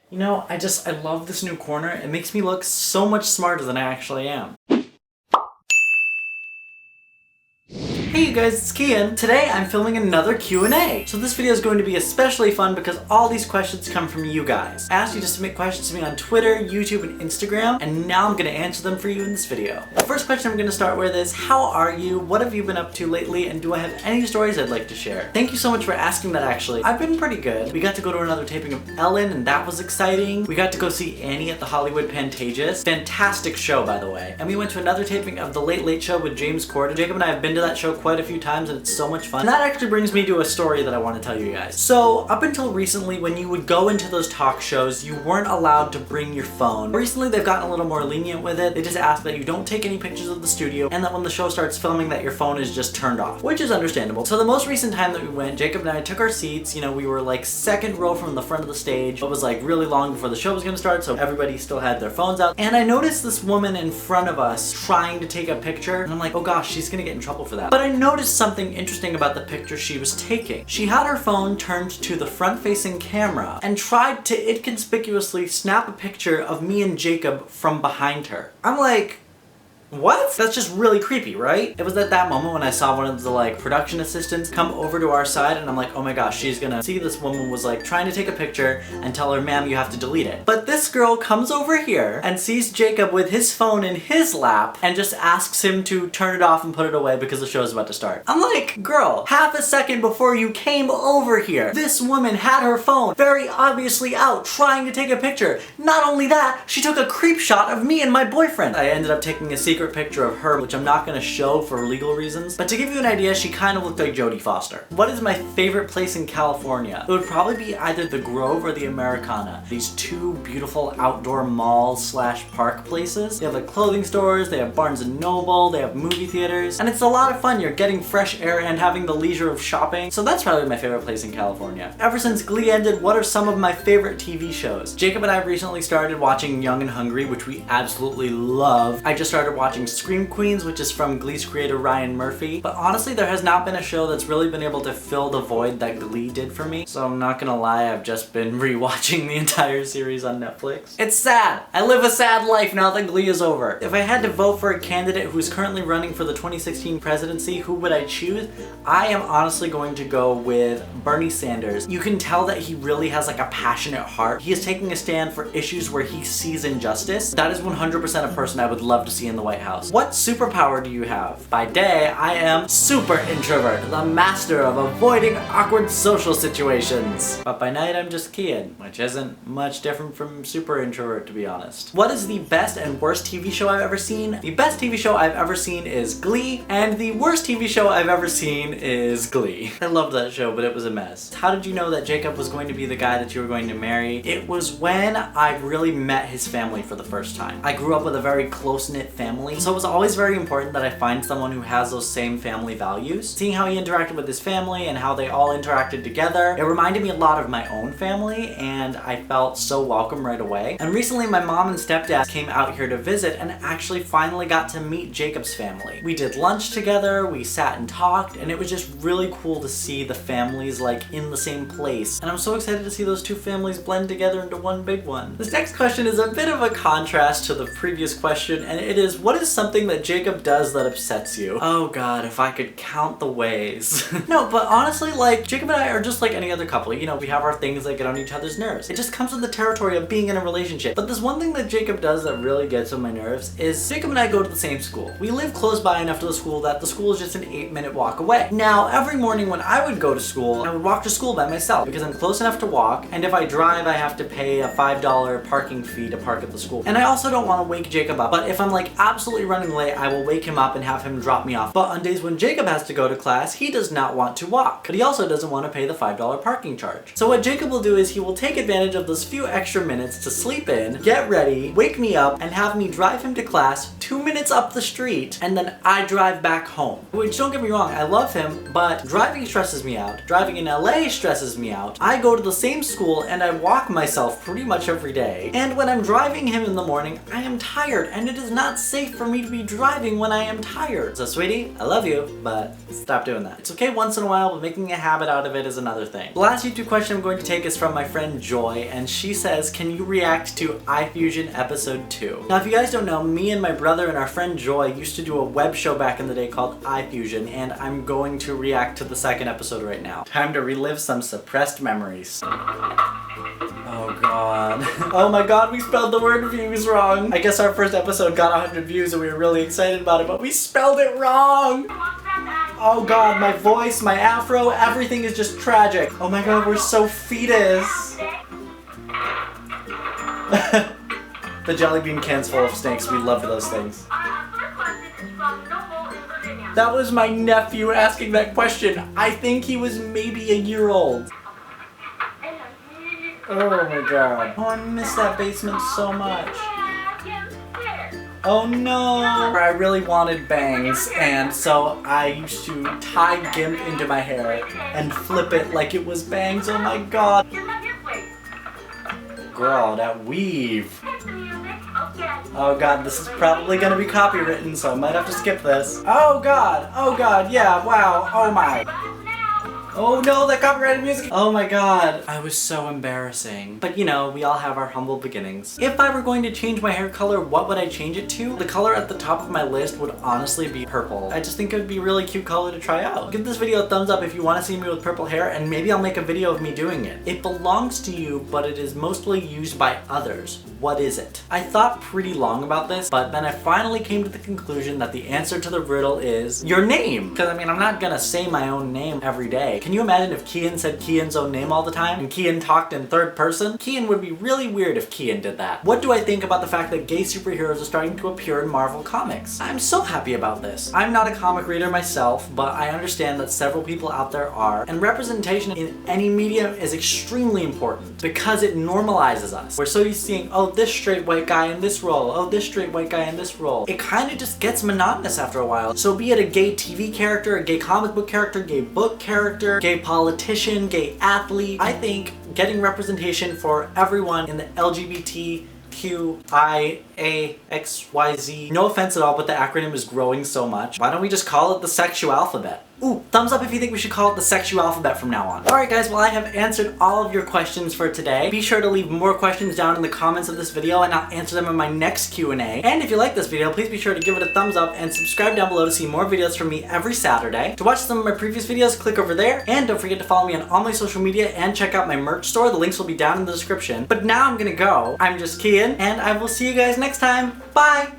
You know, I love this new corner. It makes me look so much smarter than I actually am. Hey you guys, it's Kian. Today I'm filming another Q&A. So this video is going to be especially fun because all these questions come from you guys. I asked you to submit questions to me on Twitter, YouTube, and Instagram, and now I'm going to answer them for you in this video. The first question I'm going to start with is, how are you? What have you been up to lately? And do I have any stories I'd like to share? Thank you so much for asking that actually. I've been pretty good. We got to go to another taping of Ellen, and that was exciting. We got to go see Annie at the Hollywood Pantages. Fantastic show, by the way. And we went to another taping of The Late Late Show with James Corden. Jacob and I have been to that show quite a few times and it's so much fun. And that actually brings me to a story that I want to tell you guys. So up until recently, when you would go into those talk shows, you weren't allowed to bring your phone. Recently they've gotten a little more lenient with it. They just ask that you don't take any pictures of the studio and that when the show starts filming that your phone is just turned off, which is understandable. So the most recent time that we went, Jacob and I took our seats. You know, we were like second row from the front of the stage. It was like really long before the show was gonna start, so everybody still had their phones out. And I noticed this woman in front of us trying to take a picture, and I'm like, oh gosh, she's gonna get in trouble for that. But I noticed something interesting about the picture she was taking. She had her phone turned to the front-facing camera and tried to inconspicuously snap a picture of me and Jacob from behind her. I'm like, what? That's just really creepy, right? It was at that moment when I saw one of the like production assistants come over to our side and I'm like, oh my gosh, she's gonna see this woman was like trying to take a picture and tell her, ma'am, you have to delete it. But this girl comes over here and sees Jacob with his phone in his lap and just asks him to turn it off and put it away because the show is about to start. I'm like, girl, half a second before you came over here, this woman had her phone very obviously out trying to take a picture. Not only that, she took a creep shot of me and my boyfriend. I ended up taking a secret picture of her, which I'm not gonna show for legal reasons, but to give you an idea, she kind of looked like Jodie Foster. What is my favorite place in California? It would probably be either the Grove or the Americana. These two beautiful outdoor malls slash park places. They have like clothing stores, they have Barnes and Noble, they have movie theaters, and it's a lot of fun. You're getting fresh air and having the leisure of shopping, so that's probably my favorite place in California. Ever since Glee ended, what are some of my favorite TV shows? Jacob and I recently started watching Young and Hungry, which we absolutely love. I just started watching Scream Queens, which is from Glee's creator Ryan Murphy. But honestly, there has not been a show that's really been able to fill the void that Glee did for me. So I'm not gonna lie, I've just been rewatching the entire series on Netflix. It's sad. I live a sad life now that Glee is over. If I had to vote for a candidate who's currently running for the 2016 presidency, who would I choose? I am honestly going to go with Bernie Sanders. You can tell that he really has like a passionate heart. He is taking a stand for issues where he sees injustice. That is 100% a person I would love to see in the White House. What superpower do you have? By day, I am super introvert, the master of avoiding awkward social situations. But by night, I'm just Kian, which isn't much different from super introvert, to be honest. What is the best and worst TV show I've ever seen? The best TV show I've ever seen is Glee, and the worst TV show I've ever seen is Glee. I loved that show, but it was a mess. How did you know that Jacob was going to be the guy that you were going to marry? It was when I really met his family for the first time. I grew up with a very close-knit family, so it was always very important that I find someone who has those same family values. Seeing how he interacted with his family and how they all interacted together, it reminded me a lot of my own family, and I felt so welcome right away. And recently my mom and stepdad came out here to visit and actually finally got to meet Jacob's family. We did lunch together, we sat and talked, and it was just really cool to see the families like in the same place. And I'm so excited to see those two families blend together into one big one. This next question is a bit of a contrast to the previous question, and it is, what is something that Jacob does that upsets you? Oh god, if I could count the ways. No, but honestly, like, Jacob and I are just like any other couple. You know, we have our things that get on each other's nerves. It just comes with the territory of being in a relationship. But there's one thing that Jacob does that really gets on my nerves is Jacob and I go to the same school. We live close by enough to the school that the school is just an 8-minute walk away. Now, every morning when I would go to school, I would walk to school by myself because I'm close enough to walk, and if I drive, I have to pay a $5 parking fee to park at the school. And I also don't want to wake Jacob up, but if I'm like absolutely running late, I will wake him up and have him drop me off. But on days when Jacob has to go to class, he does not want to walk, but he also doesn't want to pay the $5 parking charge. So what Jacob will do is he will take advantage of those few extra minutes to sleep in, get ready, wake me up, and have me drive him to class 2 minutes up the street, and then I drive back home. Which, don't get me wrong, I love him, but driving stresses me out. Driving in LA stresses me out. I go to the same school and I walk myself pretty much every day. And when I'm driving him in the morning, I am tired, and it is not safe for me to be driving when I am tired. So sweetie, I love you, but stop doing that. It's okay once in a while, but making a habit out of it is another thing. The last YouTube question I'm going to take is from my friend Joy, and she says, can you react to IFusion episode 2? Now, if you guys don't know, me and my brother and our friend Joy used to do a web show back in the day called IFusion, and I'm going to react to the second episode right now. Time to relive some suppressed memories. Oh god. Oh my god, we spelled the word views wrong. I guess our first episode got 100 views and we were really excited about it, but we spelled it wrong! Oh god, my voice, my afro, everything is just tragic. Oh my god, we're so fetus. The jelly bean can's full of snakes. We loved those things. That was my nephew asking that question. I think he was maybe a year old. Oh my god. Oh, I miss that basement so much. Oh no! I really wanted bangs, and so I used to tie GIMP into my hair and flip it like it was bangs. Oh my god. Girl, that weave. Oh god, this is probably gonna be copywritten, so I might have to skip this. Oh god, yeah, wow, oh my. Oh no, that copyrighted music! Oh my god, I was so embarrassing. But you know, we all have our humble beginnings. If I were going to change my hair color, what would I change it to? The color at the top of my list would honestly be purple. I just think it would be a really cute color to try out. Give this video a thumbs up if you want to see me with purple hair, and maybe I'll make a video of me doing it. It belongs to you, but it is mostly used by others. What is it? I thought pretty long about this, but then I finally came to the conclusion that the answer to the riddle is your name. Because I mean, I'm not gonna say my own name every day. Can you imagine if Kyian said Kyian's own name all the time and Kyian talked in third person? Kyian would be really weird if Kyian did that. What do I think about the fact that gay superheroes are starting to appear in Marvel comics? I'm so happy about this. I'm not a comic reader myself, but I understand that several people out there are, and representation in any medium is extremely important because it normalizes us. We're so used to seeing, oh, this straight white guy in this role, oh, this straight white guy in this role. It kind of just gets monotonous after a while. So be it a gay TV character, a gay comic book character, gay book character, gay politician, gay athlete, I think getting representation for everyone in the LGBTQIAXYZ, no offense at all, but the acronym is growing so much. Why don't we just call it the sexual alphabet? Ooh, thumbs up if you think we should call it the sexual alphabet from now on. Alright guys, well I have answered all of your questions for today. Be sure to leave more questions down in the comments of this video and I'll answer them in my next Q&A. And if you like this video, please be sure to give it a thumbs up and subscribe down below to see more videos from me every Saturday. To watch some of my previous videos, click over there. And don't forget to follow me on all my social media and check out my merch store. The links will be down in the description. But now I'm gonna go. I'm just Kyian, and I will see you guys next time. Bye!